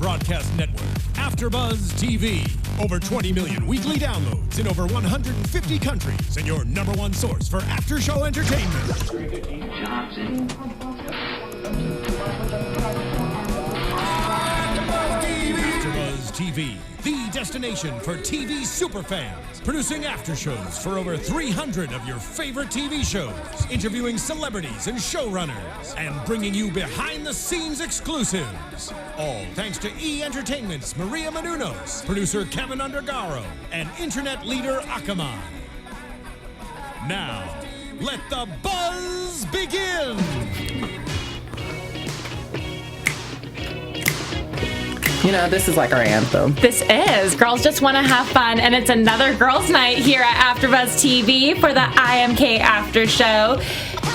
broadcast network, AFTERBUZZ TV. Over 20 million weekly downloads in over 150 countries, and your #1 source for after-show entertainment. AFTERBUZZ TV, the destination for TV superfans. Producing aftershows for over 300 of your favorite TV shows, interviewing celebrities and showrunners, and bringing you behind-the-scenes exclusives. All thanks to E! Entertainment's Maria Menounos, producer Kevin Undergaro, and internet leader Akamai. Now, let the buzz begin! You know, this is like our anthem. This is. Girls just want to have fun, and it's another girls' night here at AfterBuzz TV for the I Am Cait After Show.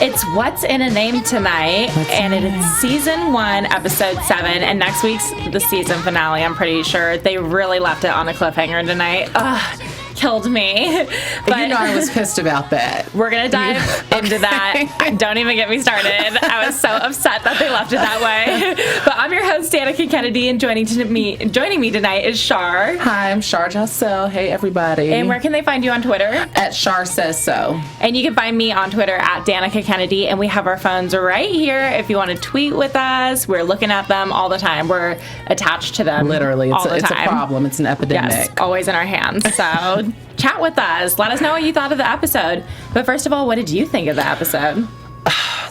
It's What's in a Name tonight, and it is Season 1, Episode 7, and next week's the season finale, I'm pretty sure. They really left it on a cliffhanger tonight. Ugh. Killed me. But you know I was pissed about that. We're going to dive into that. Don't even get me started. I was so upset that they left it that way. But I'm your host, Danica Kennedy, and joining me tonight is Shar. Hi, I'm Shar Jossell. Hey, everybody. And where can they find you on Twitter? At Shar Says So. And you can find me on Twitter at Danica Kennedy, and we have our phones right here if you want to tweet with us. We're looking at them all the time. We're attached to them. Literally. It's a problem. It's an epidemic. Yes, always in our hands. So chat with us. Let us know what you thought of the episode. But first of all, what did you think of the episode?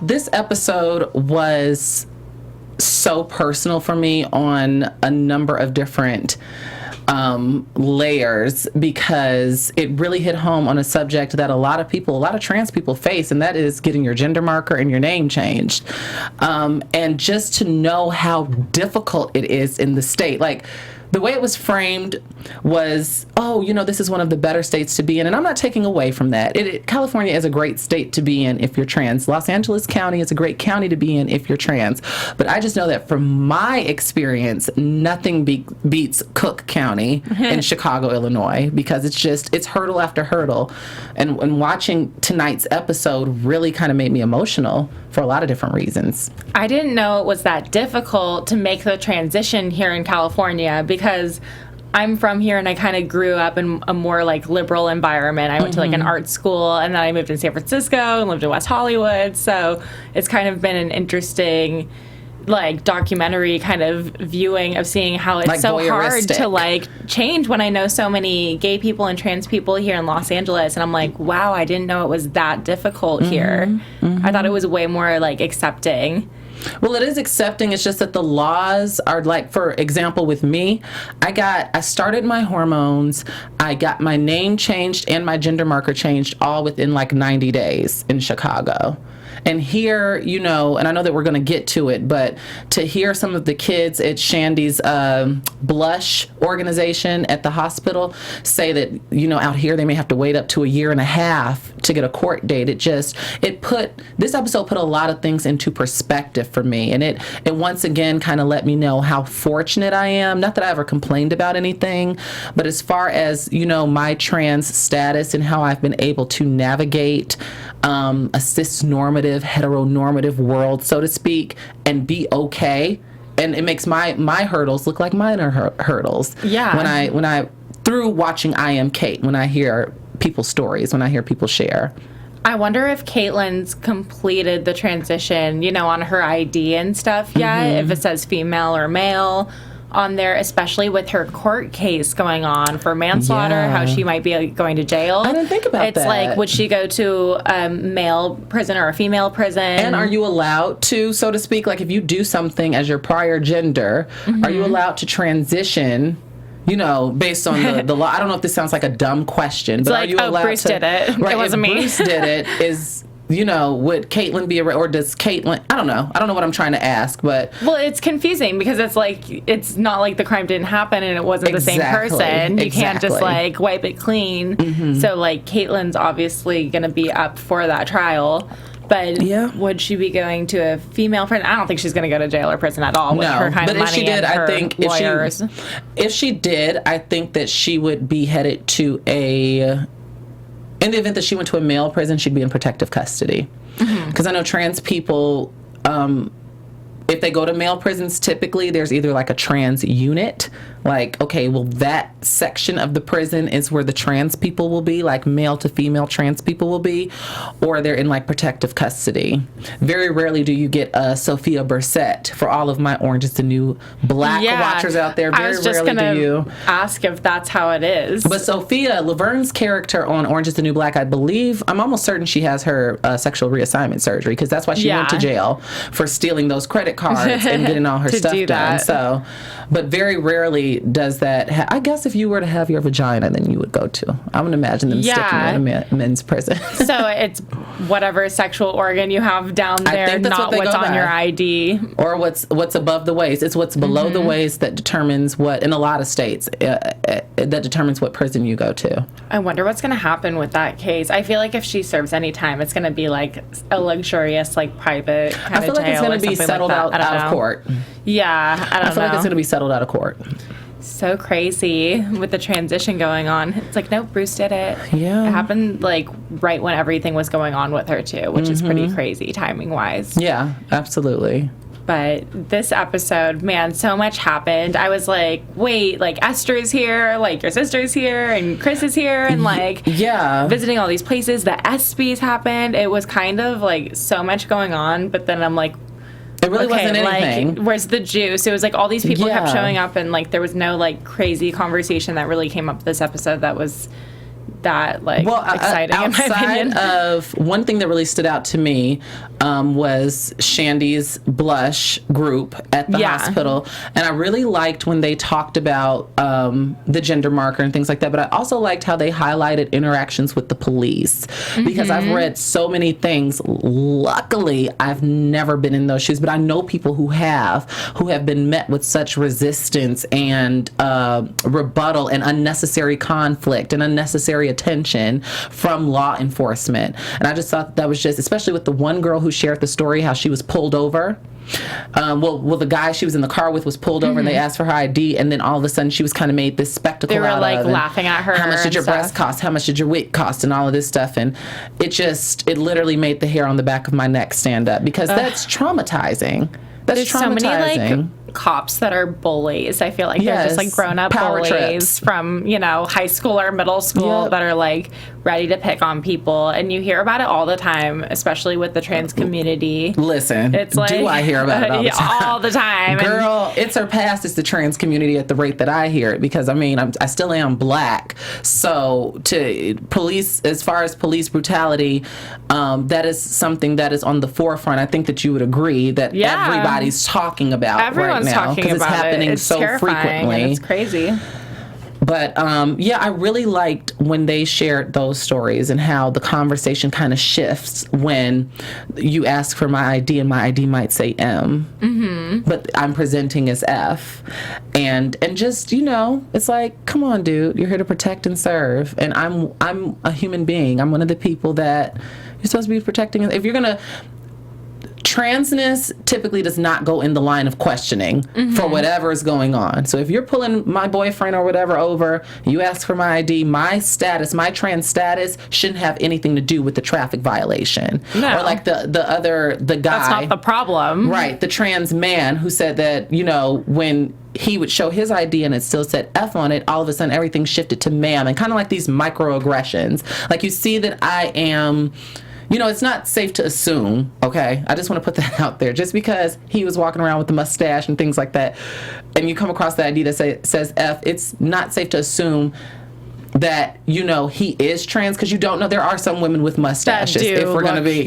This episode was so personal for me on a number of different layers, because it really hit home on a subject that a lot of trans people face, and that is getting your gender marker and your name changed. And just to know how difficult it is in the state. Like, the way it was framed was, this is one of the better states to be in. And I'm not taking away from that. California is a great state to be in if you're trans. Los Angeles County is a great county to be in if you're trans. But I just know that from my experience, nothing beats Cook County in Chicago, Illinois, because it's hurdle after hurdle. And watching tonight's episode really kind of made me emotional for a lot of different reasons. I didn't know it was that difficult to make the transition here in California, because I'm from here and I kind of grew up in a more like liberal environment. I went to like an art school, and then I moved in San Francisco and lived in West Hollywood. So it's kind of been an interesting like documentary kind of viewing of seeing how it's like so hard to like change when I know so many gay people and trans people here in Los Angeles, and I'm like, wow, I didn't know it was that difficult here. I thought it was way more like accepting. Well, it is accepting. It's just that the laws are like, for example, with me, I started my hormones, I got my name changed and my gender marker changed all within like 90 days in Chicago. And here, and I know that we're going to get to it, but to hear some of the kids at Shandy's Blush organization at the hospital say that, out here they may have to wait up to a year and a half to get a court date. This episode put a lot of things into perspective for me. And it once again kind of let me know how fortunate I am. Not that I ever complained about anything, but as far as, my trans status and how I've been able to navigate a cis-normative, heteronormative world, so to speak, and be okay. And it makes my hurdles look like minor hurdles. Yeah. When I through watching I Am Cait, when I hear people's stories, when I hear people share. I wonder if Caitlyn's completed the transition, on her ID and stuff yet, if it says female or male on there, especially with her court case going on for manslaughter, how she might be going to jail. I didn't think about that. It's like, would she go to a male prison or a female prison? And are you allowed to, so to speak, like if you do something as your prior gender, are you allowed to transition, based on the law? I don't know if this sounds like a dumb question, but are you allowed Bruce did it. Right, it wasn't me. Bruce did it, would Caitlyn be or does Caitlyn, I don't know what I'm trying to ask, but. Well, it's confusing because it's not like the crime didn't happen and it wasn't the same person. You can't just like wipe it clean. So like Caitlyn's obviously going to be up for that trial. But would she be going to a female prison? I don't think she's going to go to jail or prison at all with her kind of money. But if she did, I think lawyers. If she did, I think that she would be headed to in the event that she went to a male prison, she'd be in protective custody. Because I know trans people, If they go to male prisons, typically there's either like a trans unit, like, okay, well, that section of the prison is where the trans people will be, like male to female trans people will be, or they're in like protective custody. Very rarely do you get a Sophia Bursette. For all of my Orange is the New Black watchers out there, very rarely do you. Ask if that's how it is. But Sophia, Laverne's character on Orange is the New Black, I believe, I'm almost certain she has her sexual reassignment surgery, because that's why she went to jail, for stealing those credit cards and getting all her stuff done. So, but very rarely does that. I guess if you were to have your vagina, then you would go to. I would imagine them sticking you in a men's prison. So it's whatever sexual organ you have down there, not what's on your ID. Or what's above the waist. It's what's below the waist that determines what, in a lot of states, that determines what prison you go to. I wonder what's going to happen with that case. I feel like if she serves any time, it's going to be like a luxurious, like private kind of jail. I feel like it's going to be settled out of court. Yeah, I feel like it's going to be settled out of court. So crazy with the transition going on. It's like, nope, Bruce did it. Yeah. It happened like right when everything was going on with her too, which is pretty crazy timing wise. Yeah, absolutely. But this episode, man, so much happened. I was like, wait, like Esther's here, like your sister's here, and Kris is here, and like visiting all these places. The ESPYs happened. It was kind of like so much going on, but then I'm like, it really wasn't anything. Like, where's the juice? It was like all these people kept showing up, and like there was no like crazy conversation that really came up this episode that was that like exciting in my opinion. Of one thing that really stood out to me was Shandy's blush group at the hospital, and I really liked when they talked about the gender marker and things like that, but I also liked how they highlighted interactions with the police, because I've read so many things. Luckily I've never been in those shoes, but I know people who have been met with such resistance and rebuttal and unnecessary conflict and unnecessary attention from law enforcement. And I just thought that was just, especially with the one girl who shared the story, how she was pulled over. Well, the guy she was in the car with was pulled over, and they asked for her ID, and then all of a sudden she was kind of made this spectacle out of. They were like laughing at her. How much did your breast cost? How much did your wig cost? And all of this stuff, and it literally made the hair on the back of my neck stand up, because that's traumatizing. There's so many like cops that are bullies. I feel like they're just like grown up bullies trips from, high school or middle school that are like ready to pick on people, and you hear about it all the time, especially with the trans community. Listen, it's like, do I hear about it all the time? All the time. Girl, it surpasses the trans community at the rate that I hear it, because I mean, I still am black. So to police, as far as police brutality, that is something that is on the forefront. I think that you would agree that everybody's talking about Everyone's right now, because it's happening it's so frequently. And it's crazy. But I really liked when they shared those stories, and how the conversation kind of shifts when you ask for my ID and my ID might say M, but I'm presenting as F, and just it's like, come on, dude, you're here to protect and serve, and I'm a human being. I'm one of the people that you're supposed to be protecting. If you're gonna transness typically does not go in the line of questioning for whatever is going on. So if you're pulling my boyfriend or whatever over, you ask for my ID, my status, my trans status shouldn't have anything to do with the traffic violation. No. Or like the guy. That's not the problem. Right. The trans man who said that, when he would show his ID and it still said F on it, all of a sudden everything shifted to ma'am, and kind of like these microaggressions. Like, you see that I am... it's not safe to assume, okay? I just want to put that out there. Just because he was walking around with the mustache and things like that, and you come across the ID that says F, it's not safe to assume that, he is trans, because you don't know. There are some women with mustaches. If we're going to be,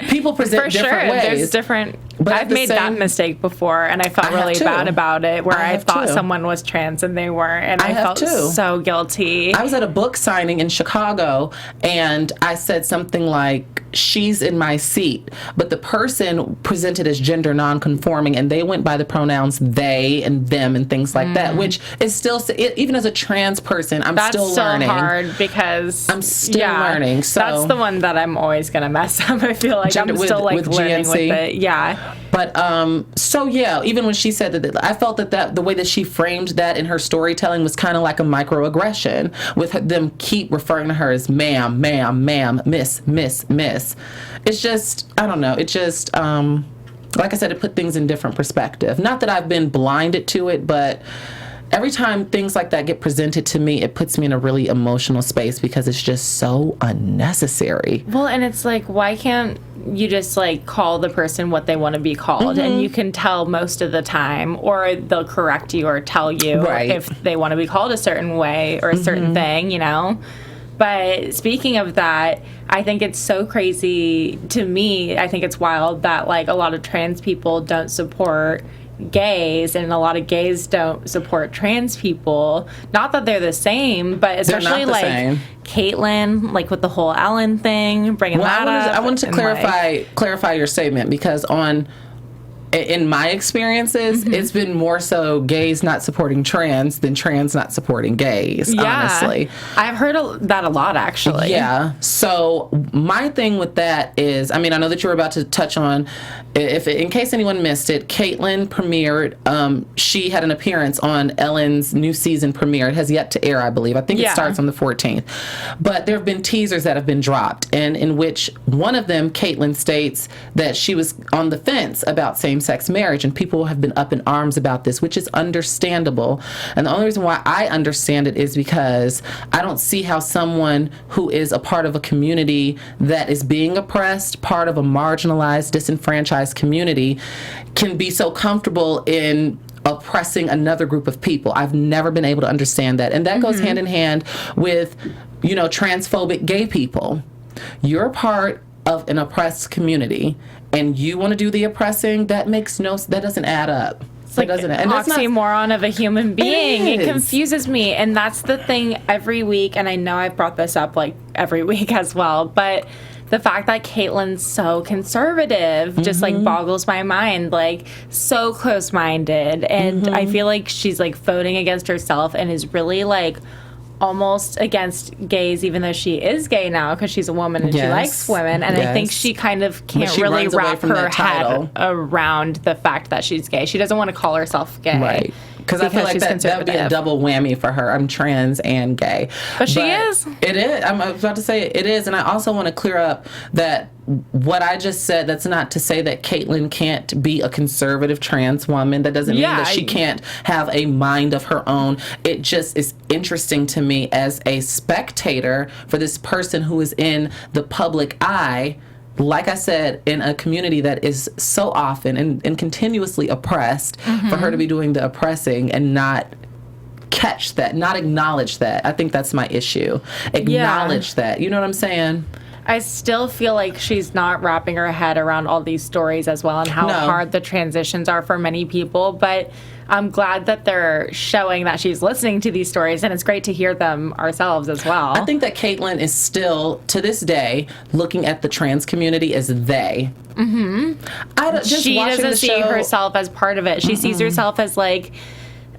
people present different ways. There's different... But I've made that mistake before, and I felt really bad about it, where I thought someone was trans and they weren't, and I felt so guilty. I was at a book signing in Chicago, and I said something like, she's in my seat, but the person presented as gender non-conforming, and they went by the pronouns they and them and things like that, which is still, even as a trans person, I'm still learning. That's so hard, because I'm still learning. So that's the one that I'm always going to mess up. I feel like I'm still like learning GNC. With it. Yeah. But even when she said that, I felt that the way that she framed that in her storytelling was kind of like a microaggression, with them keep referring to her as ma'am, ma'am, ma'am, miss, miss, miss. It's just, I don't know. It just, like I said, it put things in different perspective. Not that I've been blinded to it, but every time things like that get presented to me, it puts me in a really emotional space because it's just so unnecessary. Well, and it's like, why can't you just like call the person what they want to be called, and you can tell most of the time, or they'll correct you or tell you if they want to be called a certain way or a certain thing, you know? But speaking of that, I think it's so crazy to me. I think it's wild that like a lot of trans people don't support gays, and a lot of gays don't support trans people. Not that they're the same, but especially like same. Caitlyn, like with the whole Ellen thing, bringing that up. I wanted to clarify your statement, because in my experiences, it's been more so gays not supporting trans than trans not supporting gays, honestly. I've heard that a lot, actually. Yeah. So my thing with that is, I mean, I know that you were about to touch on, in case anyone missed it, Caitlyn premiered, she had an appearance on Ellen's new season premiere. It has yet to air, I believe. I think it starts on the 14th. But there have been teasers that have been dropped, and in which one of them, Caitlyn states that she was on the fence about same-sex marriage, and people have been up in arms about this, which is understandable. And the only reason why I understand it is because I don't see how someone who is a part of a community that is being oppressed, part of a marginalized, disenfranchised community, can be so comfortable in oppressing another group of people. I've never been able to understand that. And that goes hand in hand with, transphobic gay people. You're part of an oppressed community, and you want to do the oppressing. That doesn't add up. It's like an oxymoron of a human being. It confuses me. And that's the thing every week, and I know I've brought this up like every week as well, but the fact that Caitlyn's so conservative just like boggles my mind, like so close-minded. And I feel like she's like voting against herself and is really like almost against gays, even though she is gay now because she's a woman and she likes women. And I think she kind of can't really wrap her head around the fact that she's gay. She doesn't want to call herself gay. Right. Because I feel like that would be a double whammy for her. I'm trans and gay. But she is. It is. I'm about to say it is. And I also want to clear up that what I just said, that's not to say that Caitlyn can't be a conservative trans woman. That doesn't mean that she can't have a mind of her own. It just is interesting to me as a spectator for this person who is in the public eye, like I said, in a community that is so often and continuously oppressed, for her to be doing the oppressing and not catch that, not acknowledge that. I think that's my issue. Acknowledge that. You know what I'm saying? I still feel like she's not wrapping her head around all these stories as well and how hard the transitions are for many people. But I'm glad that they're showing that she's listening to these stories, and it's great to hear them ourselves as well. I think that Caitlyn is still, to this day, looking at the trans community as they. She doesn't see herself as part of it. She sees herself as like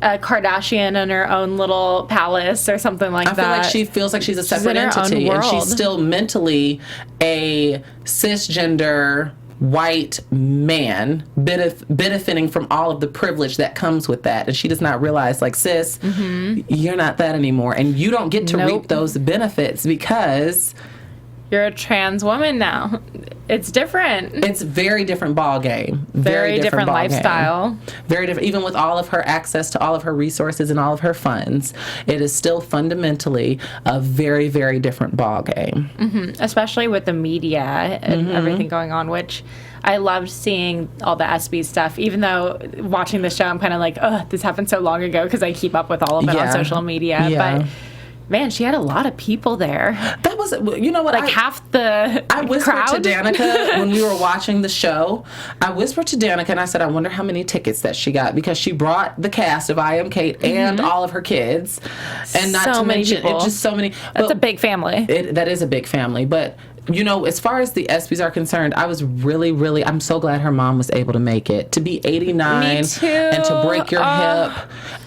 a Kardashian in her own little palace or something like that. I feel like she feels like she's a separate entity, and she's still mentally a cisgender white man benefiting from all of the privilege that comes with that. And she does not realize, like, sis, you're not that anymore. And you don't get to reap those benefits because you're a trans woman now. It's different. It's very different ball game. Very different lifestyle. Very different. Even with all of her access to all of her resources and all of her funds, it is still fundamentally a very, very different ball game. Especially with the media and everything going on, which I loved seeing all the ESPYs stuff, even though watching the show, I'm kind of like, oh, this happened so long ago because I keep up with all of it on social media. But man, she had a lot of people there. That was, you know what? Like half the I whispered crowd. to Danica when we were watching the show. I whispered to Danica and I said, I wonder how many tickets that she got, because she brought the cast of I Am Cait and all of her kids. And not to mention, it's just so many. That's a big family. That is a big family. But you know, as far as the ESPYs are concerned, I was really, I'm so glad her mom was able to make it. To be 89 Me too. And to break your hip,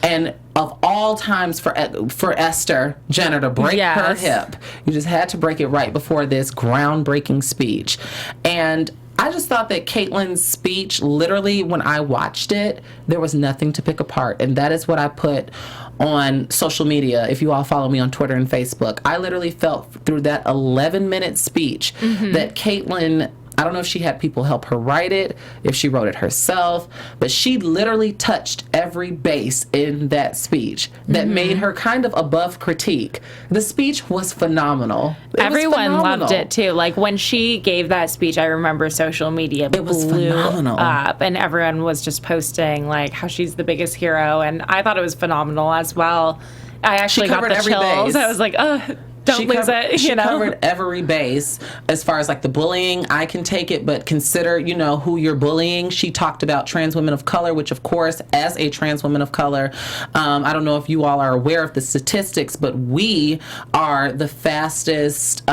and of all times for Esther Jenner to break her hip, you just had to break it right before this groundbreaking speech. And I just thought that Caitlyn's speech, literally, when I watched it, there was nothing to pick apart. And that is what I put on social media. If you all follow me on Twitter and Facebook, I literally felt through that 11-minute speech that Caitlyn, I don't know if she had people help her write it, if she wrote it herself, but she literally touched every base in that speech that made her kind of above critique. The speech was phenomenal. Everyone loved it too. Like when she gave that speech, I remember social media blew up, and everyone was just posting like how she's the biggest hero, and I thought it was phenomenal as well. I actually got the chills. I was like, oh, don't lose it. She covered every base as far as like the bullying. I can take it, but consider, who you're bullying. She talked about trans women of color, which of course, as a trans woman of color, I don't know if you all are aware of the statistics, but we are the fastest,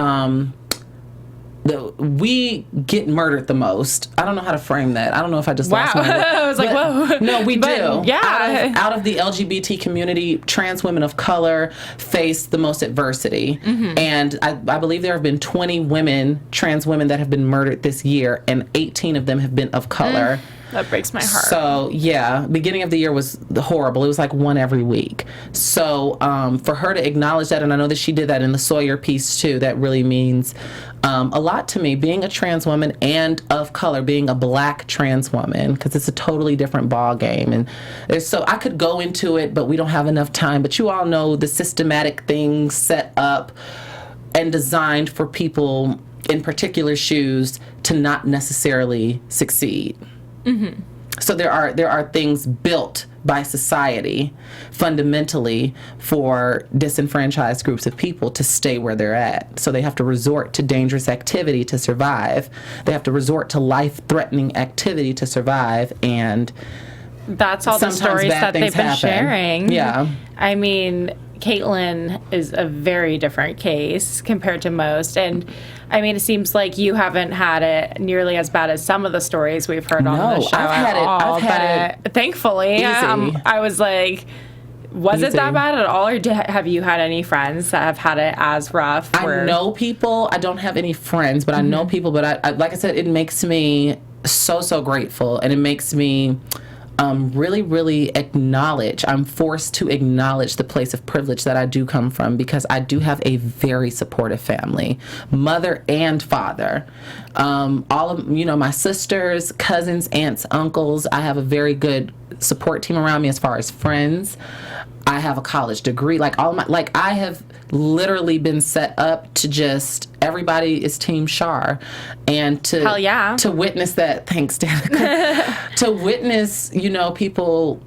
we get murdered the most. I don't know how to frame that. I don't know if I just lost my word. I was like, whoa. No, we do. Yeah. Out of the LGBT community, trans women of color face the most adversity. And I believe there have been 20 trans women that have been murdered this year, and 18 of them have been of color. That breaks my heart. So, yeah, beginning of the year was horrible. It was like one every week. So, for her to acknowledge that, and I know that she did that in the Sawyer piece, too, that really means a lot to me, being a trans woman and of color, being a black trans woman, because it's a totally different ball game. And so I could go into it, but we don't have enough time. But you all know the systematic things set up and designed for people in particular shoes to not necessarily succeed. So there are things built by society fundamentally for disenfranchised groups of people to stay where they're at. So they have to resort to dangerous activity to survive. They have to resort to life-threatening activity to survive, and that's all the stories that they've been sharing. Yeah. I mean, Caitlyn is a very different case compared to most, and I mean, it seems like you haven't had it nearly as bad as some of the stories we've heard on the show. I've had it thankfully. I was like, was it that bad at all, or have you had any friends that have had it as rough? I know people. I don't have any friends, but I know people. But I like I said, it makes me so grateful, and it makes me really, really acknowledge, I'm forced to acknowledge the place of privilege that I do come from, because I do have a very supportive family, mother and father. All of, my sisters, cousins, aunts, uncles. I have a very good support team around me as far as friends. I have a college degree. I have literally been set up to just, everybody is Team Shar. And to witness that, thanks, Danica, to witness, people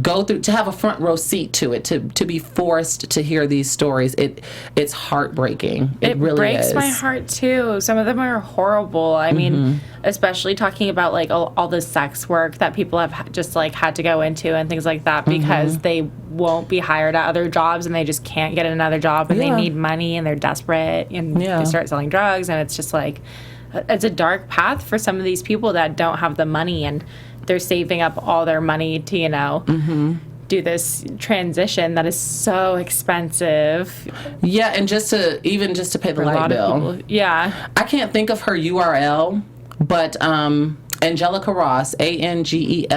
go through, to have a front row seat to it, to be forced to hear these stories, it's heartbreaking. It really breaks my heart too. Some of them are horrible. I mean, especially talking about like all the sex work that people have just like had to go into and things like that, because they won't be hired at other jobs and they just can't get another job, and they need money and they're desperate, and they start selling drugs, and it's just like, it's a dark path for some of these people that don't have the money, and they're saving up all their money to, do this transition that is so expensive. Yeah, and just to pay the light bill. Yeah. I can't think of her URL, but Angelica Ross, ANGELICA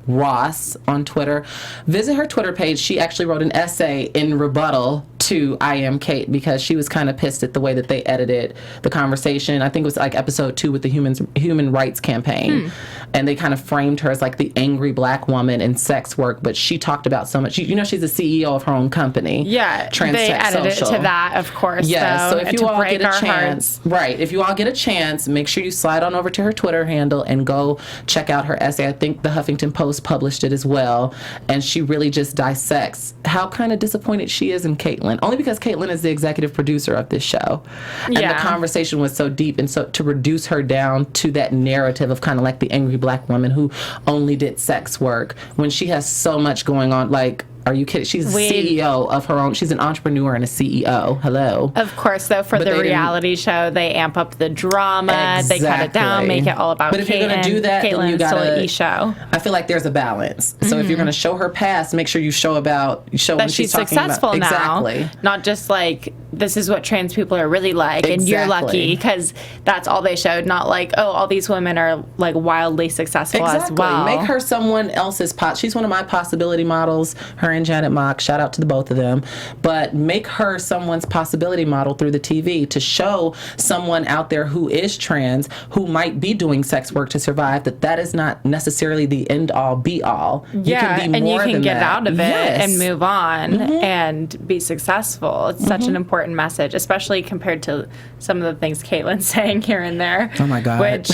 Ross on Twitter. Visit her Twitter page. She actually wrote an essay in rebuttal to I Am Cait, because she was kind of pissed at the way that they edited the conversation. I think it was like episode 2 with the Human Rights Campaign. And they kind of framed her as like the angry black woman in sex work, but she talked about so much. She's the CEO of her own company. Yeah, Trans they Sex edited Social. it to that, of course. Yes, though, so if you all get a chance, hearts. if you all get a chance, make sure you slide on over to her Twitter handle and go check out her essay. I think the Huffington Post published it as well, and she really just dissects how kind of disappointed she is in Caitlyn, only because Caitlyn is the executive producer of this show. And the conversation was so deep, and so to reduce her down to that narrative of kind of like the angry black woman who only did sex work when she has so much going on, like, are you kidding? She's a CEO of her own. She's an entrepreneur and a CEO. Hello. Of course, though, for the reality show, they amp up the drama. Exactly. They cut it down, make it all about Caitlyn. But if you're going to do that, then you got to show. I feel like there's a balance. So if you're going to show her past, make sure you show that when she's talking successful about, now. Exactly. Not just like, this is what trans people are really like, and you're lucky, because that's all they showed. Not like, oh, all these women are like wildly successful as well. Make her someone else's she's one of my possibility models. Her and Janet Mock, shout out to the both of them, but make her someone's possibility model through the TV to show someone out there who is trans, who might be doing sex work to survive, that is not necessarily the end all be all. Yeah, you can be more and you can get that. out of it and move on and be successful. It's such an important message, especially compared to some of the things Caitlyn's saying here and there. Oh my God. Which,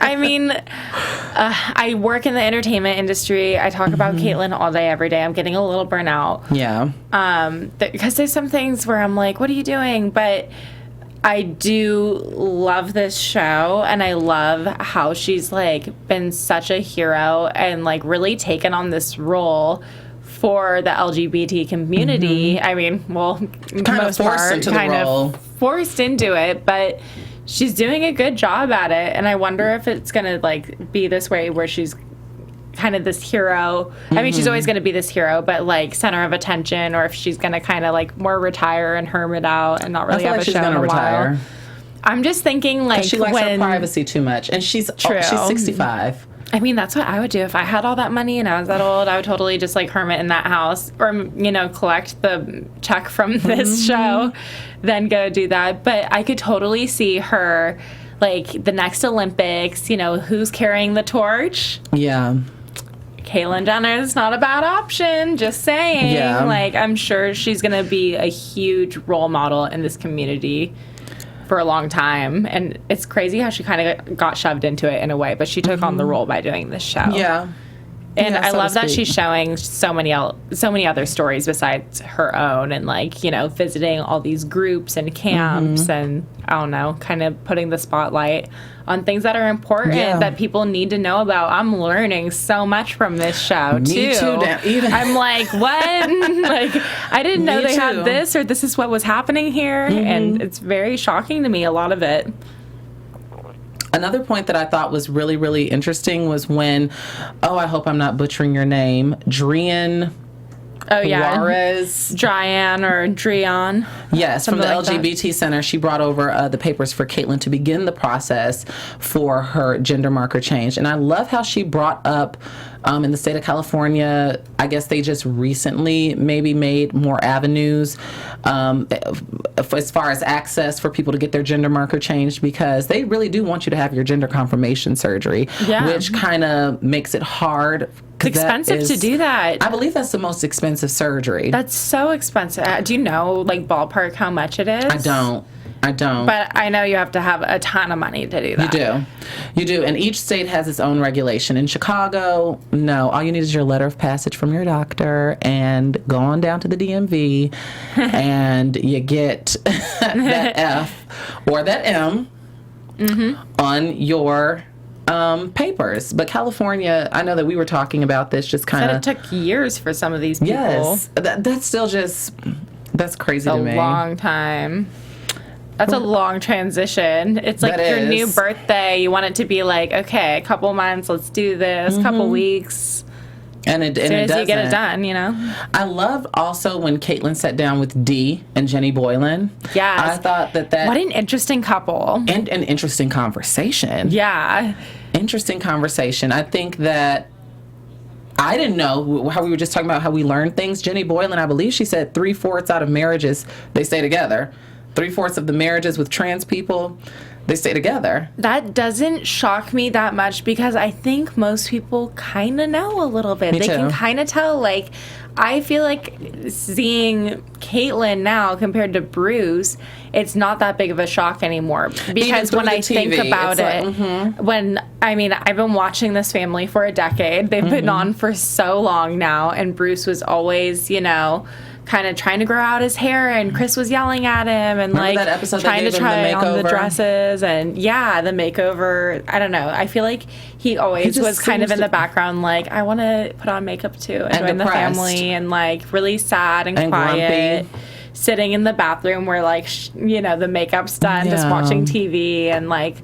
I mean, I work in the entertainment industry. I talk about Caitlyn all day, every day. I'm getting a little burnout. Yeah. Because there's some things where I'm like, what are you doing? But I do love this show, and I love how she's like been such a hero and like really taken on this role for the LGBT community. I mean, well, Kind of forced into the role. Forced into it, but she's doing a good job at it. And I wonder if it's gonna like be this way where she's kind of this hero. I mean, she's always going to be this hero, but like center of attention, or if she's going to kind of like more retire and hermit out and not really have a show in a while. I'm just thinking like she likes her privacy too much, and she's 65. I mean, that's what I would do if I had all that money and I was that old. I would totally just like hermit in that house, or collect the check from this show, then go do that. But I could totally see her like the next Olympics. Who's carrying the torch? Yeah. Caitlyn Jenner is not a bad option, just saying. Yeah. Like, I'm sure she's going to be a huge role model in this community for a long time. And it's crazy how she kind of got shoved into it in a way, but she took on the role by doing this show. Yeah. And I so love to that speak. she's showing so many other stories besides her own, and like, visiting all these groups and camps and I don't know, kind of putting the spotlight on things that are important that people need to know about. I'm learning so much from this show Me too. I'm like, what? Like, I didn't know they had this, or this is what was happening here. And it's very shocking to me, a lot of it. Another point that I thought was really, really interesting was when, I hope I'm not butchering your name, Drian Juarez. Dryan or Drian. Yes, from the like LGBT Center, she brought over the papers for Caitlyn to begin the process for her gender marker change. And I love how she brought up in the state of California, I guess they just recently maybe made more avenues as far as access for people to get their gender marker changed, because they really do want you to have your gender confirmation surgery, which kind of makes it hard. It's expensive to do that. I believe that's the most expensive surgery. That's so expensive. Do you know, like, ballpark how much it is? I don't. But I know you have to have a ton of money to do that. You do. And each state has its own regulation. In Chicago, no. All you need is your letter of passage from your doctor and go on down to the DMV and you get that F or that M on your papers. But California, I know that we were talking about this, just kind of... It took years for some of these people. Yes. That's still just... That's crazy to me. A long time. That's a long transition. It's like your new birthday. You want it to be like, okay, a couple months, let's do this, couple weeks. And it as soon as you get it doesn't. done, I love also when Caitlyn sat down with Dee and Jenny Boylan. Yes. I thought that... What an interesting couple. And an interesting conversation. Yeah. Interesting conversation. I think that... I didn't know how we were just talking about how we learn things. Jenny Boylan, I believe she said 3/4 out of marriages, they stay together. 3/4 of the marriages with trans people, they stay together. That doesn't shock me that much, because I think most people kind of know a little bit. They can kind of tell. Like, I feel like seeing Caitlyn now compared to Bruce, it's not that big of a shock anymore. Because when I think about it, I've been watching this family for a decade. They've been on for so long now, and Bruce was always, kind of trying to grow out his hair, and Kris was yelling at him and Remember that episode trying to try on the makeover? Dresses and the makeover. I don't know. I feel like he always was kind of in the background, like, I want to put on makeup too and join the family, and like really sad and quiet, grumpy, sitting in the bathroom where the makeup's done, just watching TV, and like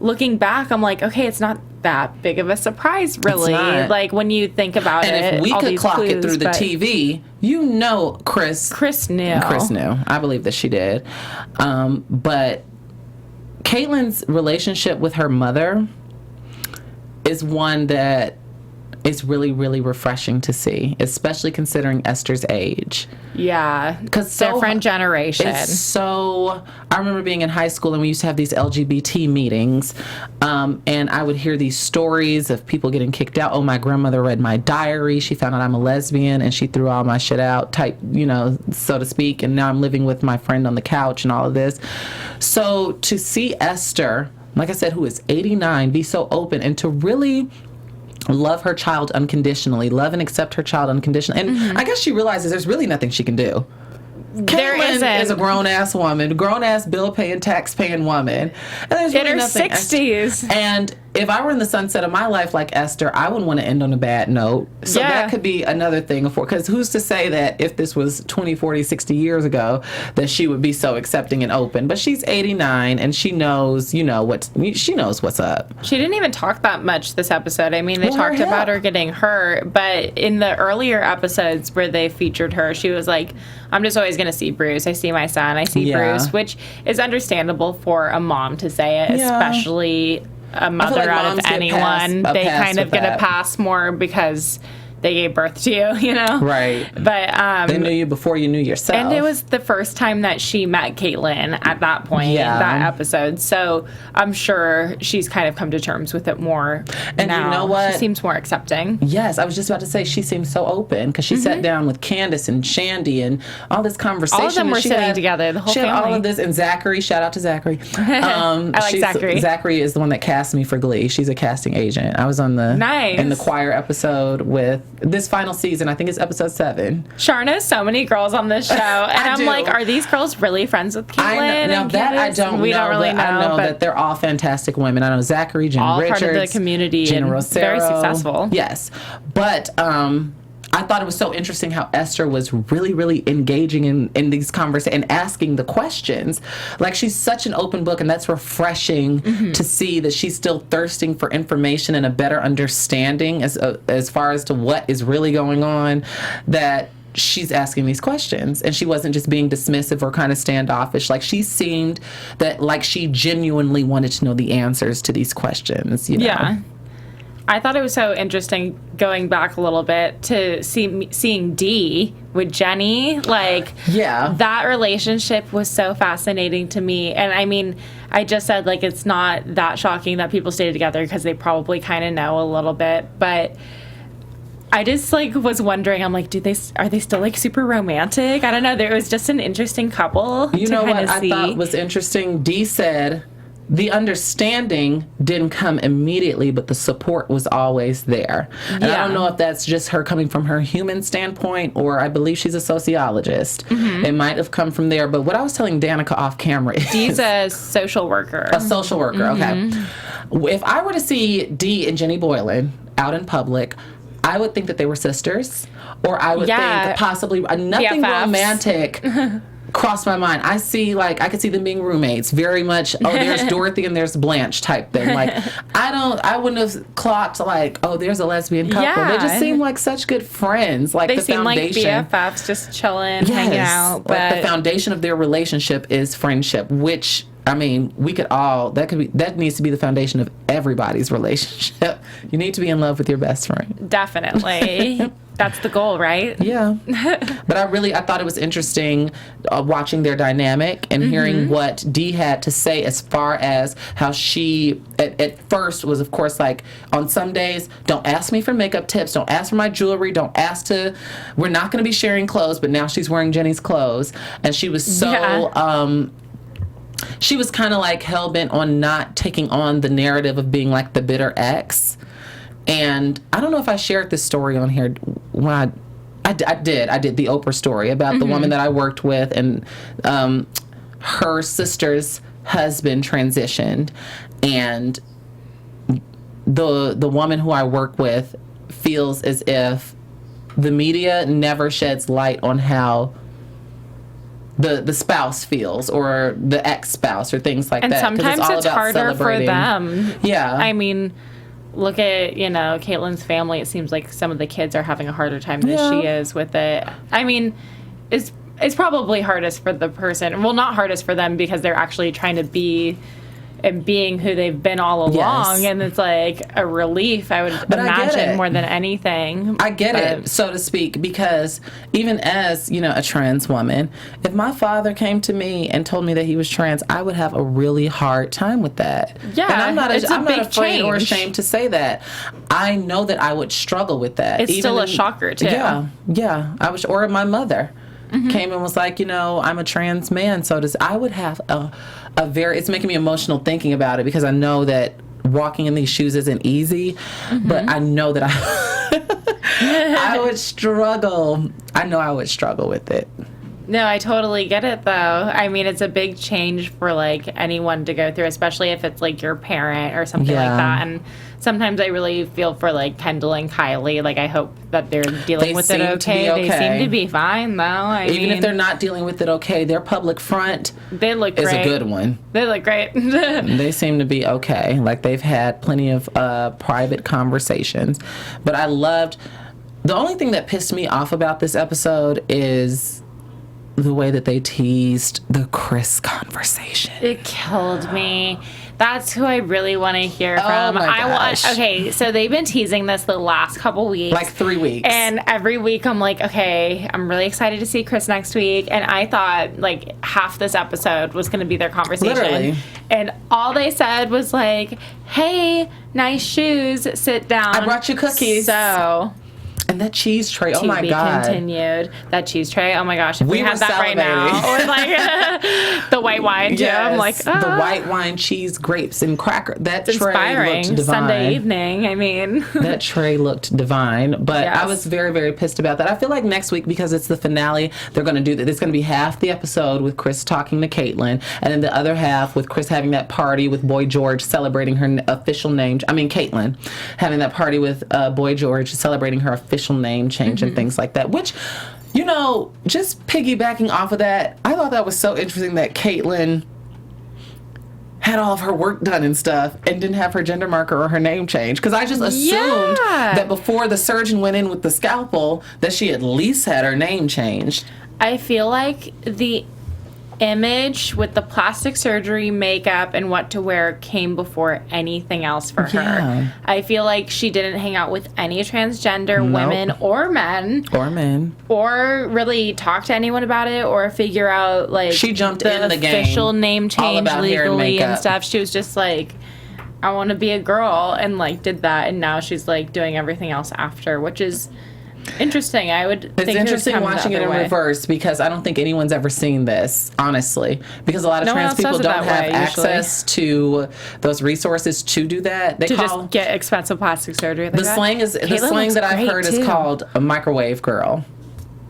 looking back, I'm like, okay, it's not that big of a surprise, really. Like, when you think about it. And if we could clock it through the TV, Kris knew. Kris knew. I believe that she did. But Caitlyn's relationship with her mother is one that is really, really refreshing to see, especially considering Esther's age. Yeah, because different generation. I remember being in high school and we used to have these LGBT meetings, and I would hear these stories of people getting kicked out. Oh, my grandmother read my diary. She found out I'm a lesbian and she threw all my shit out, type, so to speak. And now I'm living with my friend on the couch and all of this. So to see Esther, like I said, who is 89, be so open and to really love her child unconditionally, love and accept her child unconditionally. And I guess she realizes there's really nothing she can do. Caitlyn is a grown-ass woman, grown-ass bill-paying, tax-paying woman. And there's really in her nothing 60s. And if I were in the sunset of my life like Esther, I wouldn't want to end on a bad note. So that could be another thing. Because who's to say that if this was 20, 40, 60 years ago, that she would be so accepting and open. But she's 89, and she knows, she knows what's up. She didn't even talk that much this episode. I mean, they talked about her getting hurt, but in the earlier episodes where they featured her, she was like, I'm just always going to see Bruce. I see my son. I see Bruce, which is understandable for a mom to say it, especially a mother out of anyone. They kind of get a pass more because they gave birth to you, Right. But they knew you before you knew yourself. And it was the first time that she met Caitlyn at that point, that episode. So I'm sure she's kind of come to terms with it more. And now. You know what? She seems more accepting. Yes, I was just about to say she seems so open because she sat down with Candace and Shandy and all this conversation. All of them were sitting together, the whole family. She had all of this, and Zachary, shout out to Zachary. I like Zachary. Zachary is the one that cast me for Glee. She's a casting agent. I was on in the choir episode with this final season. I think it's episode 7. Shar knows so many girls on this show, and I'm like, are these girls really friends with Caitlyn? Now that I don't know. We don't really know. I know that they're all fantastic women. I know Zachary, Jen all Richards, part of the community, Gina and Rosero. Very successful. Yes, but I thought it was so interesting how Esther was really, really engaging in these conversations and asking the questions. Like, she's such an open book, and that's refreshing to see that she's still thirsting for information and a better understanding as far as to what is really going on, that she's asking these questions. And she wasn't just being dismissive or kind of standoffish. Like, she seemed that like she genuinely wanted to know the answers to these questions, Yeah. I thought it was so interesting going back a little bit to seeing Dee with Jenny. Like, that relationship was so fascinating to me. And I mean, I just said, like, it's not that shocking that people stay together because they probably kind of know a little bit. But I just, like, was wondering, I'm like, are they still, like, super romantic? I don't know. There was just an interesting couple to kind of see. I thought was interesting? Dee said the understanding didn't come immediately, but the support was always there. And I don't know if that's just her coming from her human standpoint, or I believe she's a sociologist. It might have come from there. But what I was telling Danica off camera is... Dee's a social worker. A social worker, okay. If I were to see Dee and Jenny Boylan out in public, I would think that they were sisters. Or I would think possibly nothing BFFs. Romantic... crossed my mind. I could see them being roommates. Very much, there's Dorothy and there's Blanche type thing. Like, I wouldn't have clocked, like, there's a lesbian couple. They just seem like such good friends. Like, they the seem foundation, like BFFs, just chilling, hanging out. But like, the foundation of their relationship is friendship, which, I mean, that needs to be the foundation of everybody's relationship. You need to be in love with your best friend. Definitely. That's the goal, right? Yeah. But I thought it was interesting watching their dynamic and hearing what Dee had to say as far as how she, at first, was, of course, like, on some days, don't ask me for makeup tips, don't ask for my jewelry, we're not going to be sharing clothes, but now she's wearing Jenny's clothes. And she was so... she was kind of like hell-bent on not taking on the narrative of being like the bitter ex. And I don't know if I shared this story on here when I did the Oprah story about the woman that I worked with, and her sister's husband transitioned, and the woman who I work with feels as if the media never sheds light on how the spouse feels, or the ex-spouse, or things like and that. And sometimes it's harder for them. Yeah. I mean, look at, Caitlyn's family. It seems like some of the kids are having a harder time than she is with it. I mean, it's probably hardest for the person. Well, not hardest for them because they're actually trying to be and being who they've been all along. Yes. And it's like a relief, I would imagine, more than anything. I get it, so to speak, because even as, a trans woman, if my father came to me and told me that he was trans, I would have a really hard time with that. Yeah, and I'm not afraid change. or ashamed to say that. I know that I would struggle with that. It's still a shocker, too. Yeah. I was, or my mother came and was like, I'm a trans man, so I would have a very, it's making me emotional thinking about it, because I know that walking in these shoes isn't easy, but I know that I would struggle. I know I would struggle with it. No, I totally get it, though. I mean, it's a big change for, like, anyone to go through, especially if it's, like, your parent or something like that. And sometimes I really feel for, like, Kendall and Kylie. Like, I hope that they're dealing with it okay. They seem to be fine, though. Even if they're not dealing with it okay, their public front they look is great. a good one. They look great. They seem to be okay. Like, they've had plenty of private conversations. But I loved... The only thing that pissed me off about this episode is the way that they teased the Kris conversation. It killed me. That's who I really want to hear from. My gosh. Okay, so they've been teasing this the last couple weeks. Like 3 weeks. And every week I'm like, okay, I'm really excited to see Kris next week. And I thought like half this episode was going to be their conversation. Literally. And all they said was like, hey, nice shoes, sit down. I brought you cookies. So... And that cheese tray, oh my God. Continued. That cheese tray, oh my gosh. If we had that salivating right now. Or like the white wine, too. Yes, I'm like, the white wine, cheese, grapes, and cracker. That it's tray inspiring. Looked divine. Sunday evening, I mean. That tray looked divine. But yes. I was very, very pissed about that. I feel like next week, because it's the finale, they're going to do that. It's going to be half the episode with Kris talking to Caitlyn, and then the other half with Kris having that party with Boy George celebrating her official name. Caitlyn having that party with Boy George celebrating her official name change and things like that, which, just piggybacking off of that, I thought that was so interesting that Caitlyn had all of her work done and stuff and didn't have her gender marker or her name changed, because I just assumed that before the surgeon went in with the scalpel that she at least had her name changed. I feel like the image with the plastic surgery, makeup, and what to wear came before anything else for her. I feel like she didn't hang out with any transgender women or men. Or really talk to anyone about it or figure out, like, she jumped in the game. Official name change legally and makeup. stuff. She was just like, I want to be a girl, and, like, did that. And now she's, like, doing everything else after, which is... interesting. It's interesting watching it in reverse, because I don't think anyone's ever seen this, honestly, because a lot of trans people don't have access to those resources to do that. They just get expensive plastic surgery. The slang that I've heard is called a microwave girl,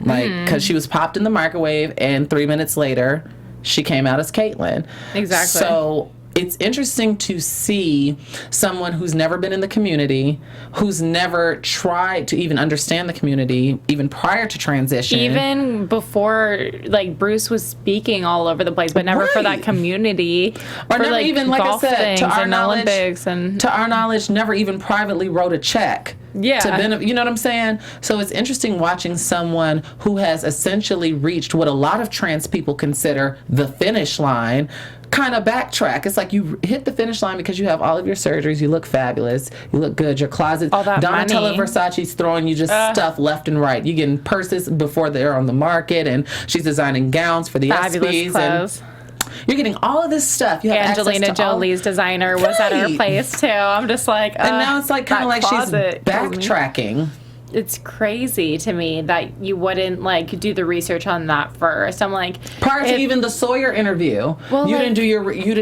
like, because she was popped in the microwave and 3 minutes later she came out as Caitlyn. Exactly. So it's interesting to see someone who's never been in the community, who's never tried to even understand the community, even prior to transition. Even before, like, Bruce was speaking all over the place, but never for that community. Or never like, even, like I said, to our knowledge, Olympics and... to our knowledge, never even privately wrote a check. Yeah. You know what I'm saying? So it's interesting watching someone who has essentially reached what a lot of trans people consider the finish line kind of backtrack. It's like you hit the finish line because you have all of your surgeries, you look fabulous, you look good, your closet, all that Donatella money. Versace's throwing you just stuff left and right. You're getting purses before they're on the market, and she's designing gowns for the ESPYs. Clothes. You're getting all of this stuff. You have Angelina Jolie's designer was at her place too. I'm just like, and now it's like kind of like she's backtracking. It's crazy to me that you wouldn't, like, do the research on that first. I'm like, prior to even the Sawyer interview, you didn't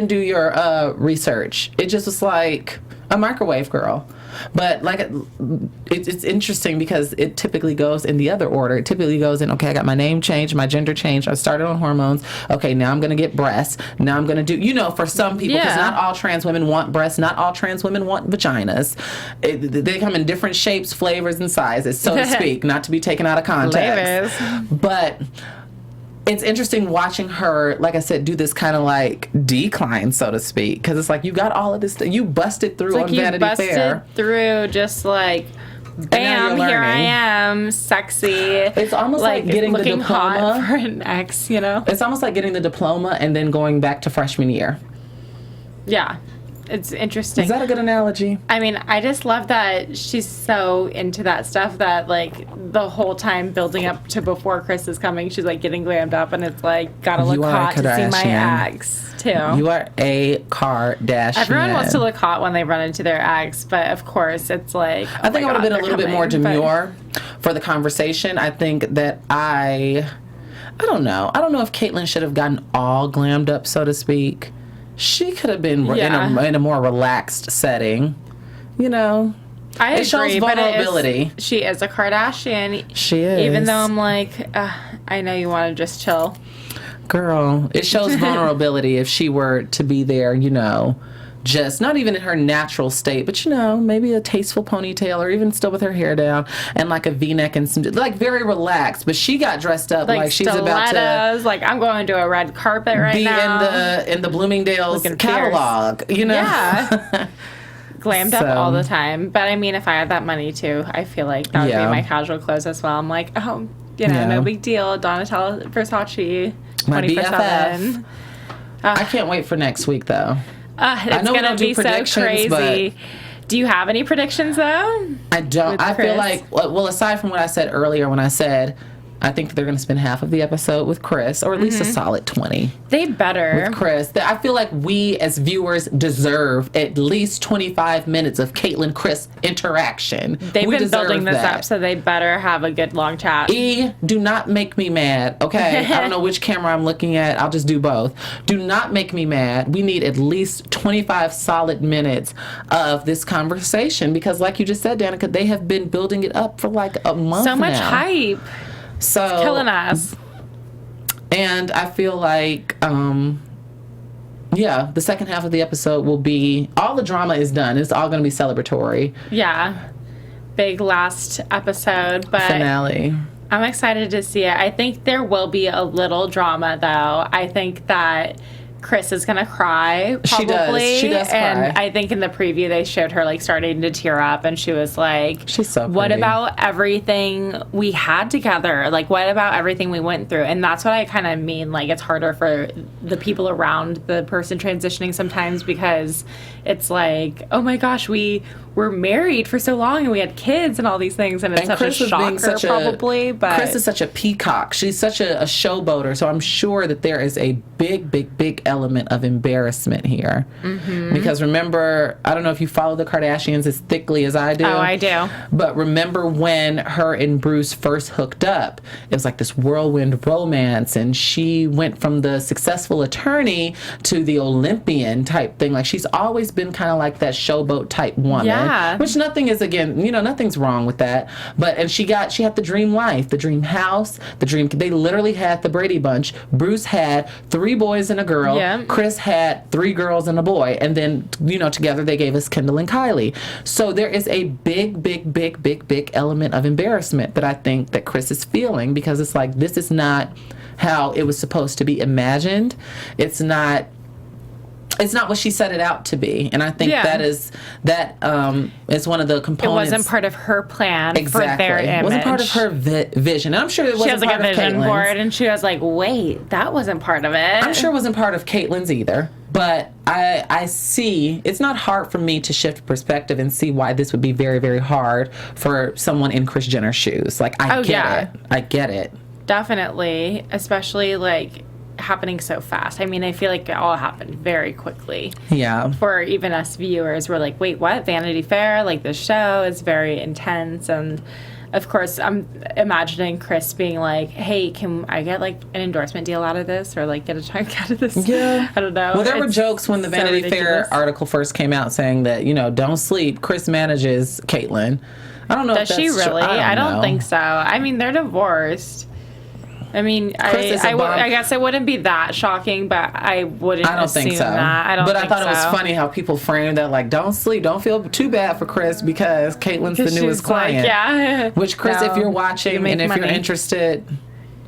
do your research. It just was like a microwave girl. But like it's interesting because it typically goes in the other order. It typically goes in, okay, I got my name changed, my gender changed, I started on hormones. Okay, now I'm going to get breasts. Now I'm going to do, for some people, because not all trans women want breasts, not all trans women want vaginas. They come in different shapes, flavors, and sizes, so to speak, not to be taken out of context. But it's interesting watching her, like I said, do this kind of like decline, so to speak, because it's like you got all of this, you busted through on Vanity Fair. Through just like, bam, here I am, sexy. It's almost like getting the diploma. Hot for an ex, It's almost like getting the diploma and then going back to freshman year. Yeah. It's interesting. Is that a good analogy? I mean, I just love that she's so into that stuff that, like, the whole time building up to before Kris is coming, she's, like, getting glammed up, and it's, like, gotta look hot to see my ex, too. You are a Kardashian. Everyone wants to look hot when they run into their ex, but, of course, it's like, I think I would have been a little bit more demure for the conversation. I think that I don't know. I don't know if Caitlyn should have gotten all glammed up, so to speak. She could have been in a more relaxed setting, you know. It shows vulnerability. She is a Kardashian. She is. Even though I'm like, I know you want to just chill. Girl, it shows vulnerability if she were to be there, you know, just not even in her natural state, but, you know, maybe a tasteful ponytail or even still with her hair down and like a V-neck and some, like, very relaxed. But she got dressed up like she's about to, like, I'm going to a red carpet right now. Be in the Bloomingdale's catalog, you know? Yeah. Glammed up all the time. But I mean, if I had that money too, I feel like that would be my casual clothes as well. I'm like, oh, you know, no big deal. Donatella Versace, 24/7. I can't wait for next week though. It's going to be so crazy. Do you have any predictions, though? I don't. I feel like, well, aside from what I said earlier when I said I think they're going to spend half of the episode with Kris, or at least a solid 20. They better. With Kris. I feel like we, as viewers, deserve at least 25 minutes of Caitlyn-Kris interaction. They've been building this up, so they better have a good long chat. Do not make me mad, okay? I don't know which camera I'm looking at. I'll just do both. Do not make me mad. We need at least 25 solid minutes of this conversation because, like you just said, Danica, they have been building it up for like a month now. So much hype. So it's killing us. And I feel like, the second half of the episode will be, all the drama is done. It's all going to be celebratory. Yeah. Big last episode. But finale. I'm excited to see it. I think there will be a little drama, though. I think that Kris is gonna cry, probably. She does cry. And I think in the preview they showed her like starting to tear up, and she was like, "She's so pretty. What about everything we had together? Like, what about everything we went through?" And that's what I kind of mean. Like, it's harder for the people around the person transitioning sometimes because it's like, oh my gosh, we were married for so long and we had kids and all these things, and it's such a shocker, probably. But Kris is such a peacock. She's such a showboater. So I'm sure that there is a big element of embarrassment here. Mm-hmm. Because remember, I don't know if you follow the Kardashians as thickly as I do. Oh, I do. But remember when her and Bruce first hooked up, it was like this whirlwind romance, and she went from the successful attorney to the Olympian type thing. Like, she's always been kind of like that showboat type woman. Yeah. Which nothing is, again, nothing's wrong with that. But, and she had the dream life, the dream house, they literally had the Brady Bunch. Bruce had 3 boys and a girl. Yeah. Kris had 3 girls and a boy. And then, together they gave us Kendall and Kylie. So there is a big element of embarrassment that I think that Kris is feeling, because it's like, this is not how it was supposed to be imagined. It's not what she set it out to be, and I think that is one of the components. It wasn't part of her plan for their image. It wasn't part of her vision, and I'm sure it wasn't part of Caitlyn's. She has like a vision board, and she was like, "Wait, that wasn't part of it." I'm sure it wasn't part of Caitlyn's either. But I see, it's not hard for me to shift perspective and see why this would be very, very hard for someone in Kris Jenner's shoes. Like, I get it. Definitely, especially like happening so fast. I mean, I feel like it all happened very quickly. Yeah. For even us viewers, we're like, wait, what? Vanity Fair? Like, the show is very intense. And of course, I'm imagining Kris being like, hey, can I get like an endorsement deal out of this, or like get a chunk out of this? Yeah. I don't know. Well, there were jokes when the Vanity Fair article first came out saying that, don't sleep. Kris manages Caitlyn. I don't know if that's she really? true. I don't think so. I mean, they're divorced. I mean, I guess it wouldn't be that shocking, but I wouldn't assume that. I don't think so. But I thought it was funny how people framed that like, don't sleep, don't feel too bad for Kris because Caitlyn's the newest client. Like, yeah. Which, Kris, if you're watching and if you're interested,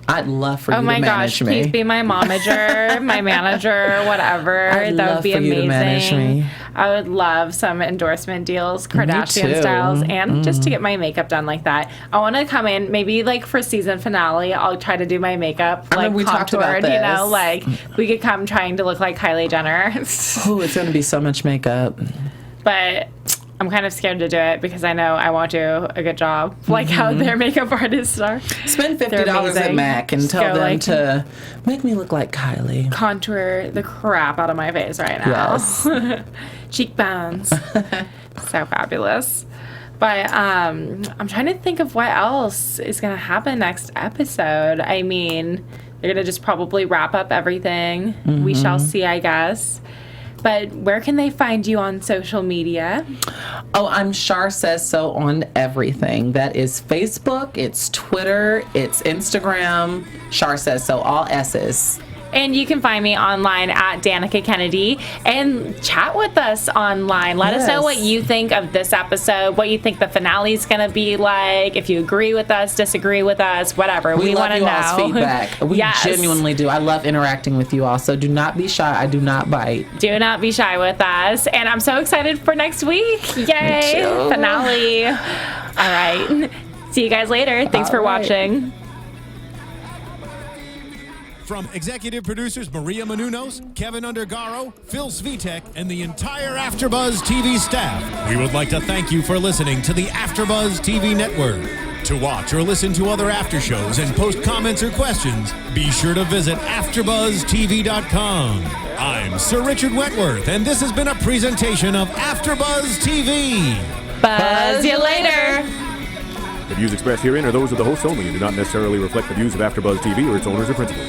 I'd love for you to Oh my manage gosh, me. please be my momager, my manager, whatever. I'd That love would be for you amazing. to manage me. I would love some endorsement deals, Kardashian too. styles, and just to get my makeup done like that. I want to come in, maybe like for season finale, I'll try to do my makeup I like remember we talked about contoured, you know, this. like we could come trying to look like Kylie Jenner. Oh, it's going to be so much makeup. But I'm kind of scared to do it because I know I won't do a good job, like how their makeup artists are. Spend They're $50 at amazing. MAC and Just tell go, them like, to make me look like Kylie. Contour the crap out of my face right now. Yes. Cheekbones. So fabulous. But I'm trying to think of what else is going to happen next episode. I mean, they're going to just probably wrap up everything. We shall see, I guess. But where can they find you on social media? Oh, I'm Shar Says So on everything. That is Facebook, it's Twitter, it's Instagram. Shar Says So, all S's. And you can find me online at Danica Kennedy and chat with us online. Let us know Yes. what you think of this episode, what you think the finale is going to be like, if you agree with us, disagree with us, whatever. We love want to you know. all's feedback. We Yes. genuinely do. I love interacting with you all. So do not be shy. I do not bite. Do not be shy with us. And I'm so excited for next week. Yay. too. Finale. All right. See you guys later. Thanks for All right. watching. From executive producers Maria Menounos, Kevin Undergaro, Phil Svitek, and the entire AfterBuzz TV staff, we would like to thank you for listening to the AfterBuzz TV network. To watch or listen to other after shows and post comments or questions, be sure to visit AfterBuzzTV.com. I'm Sir Richard Wentworth, and this has been a presentation of AfterBuzz TV. Buzz you later. The views expressed herein are those of the hosts only and do not necessarily reflect the views of AfterBuzz TV or its owners or principals.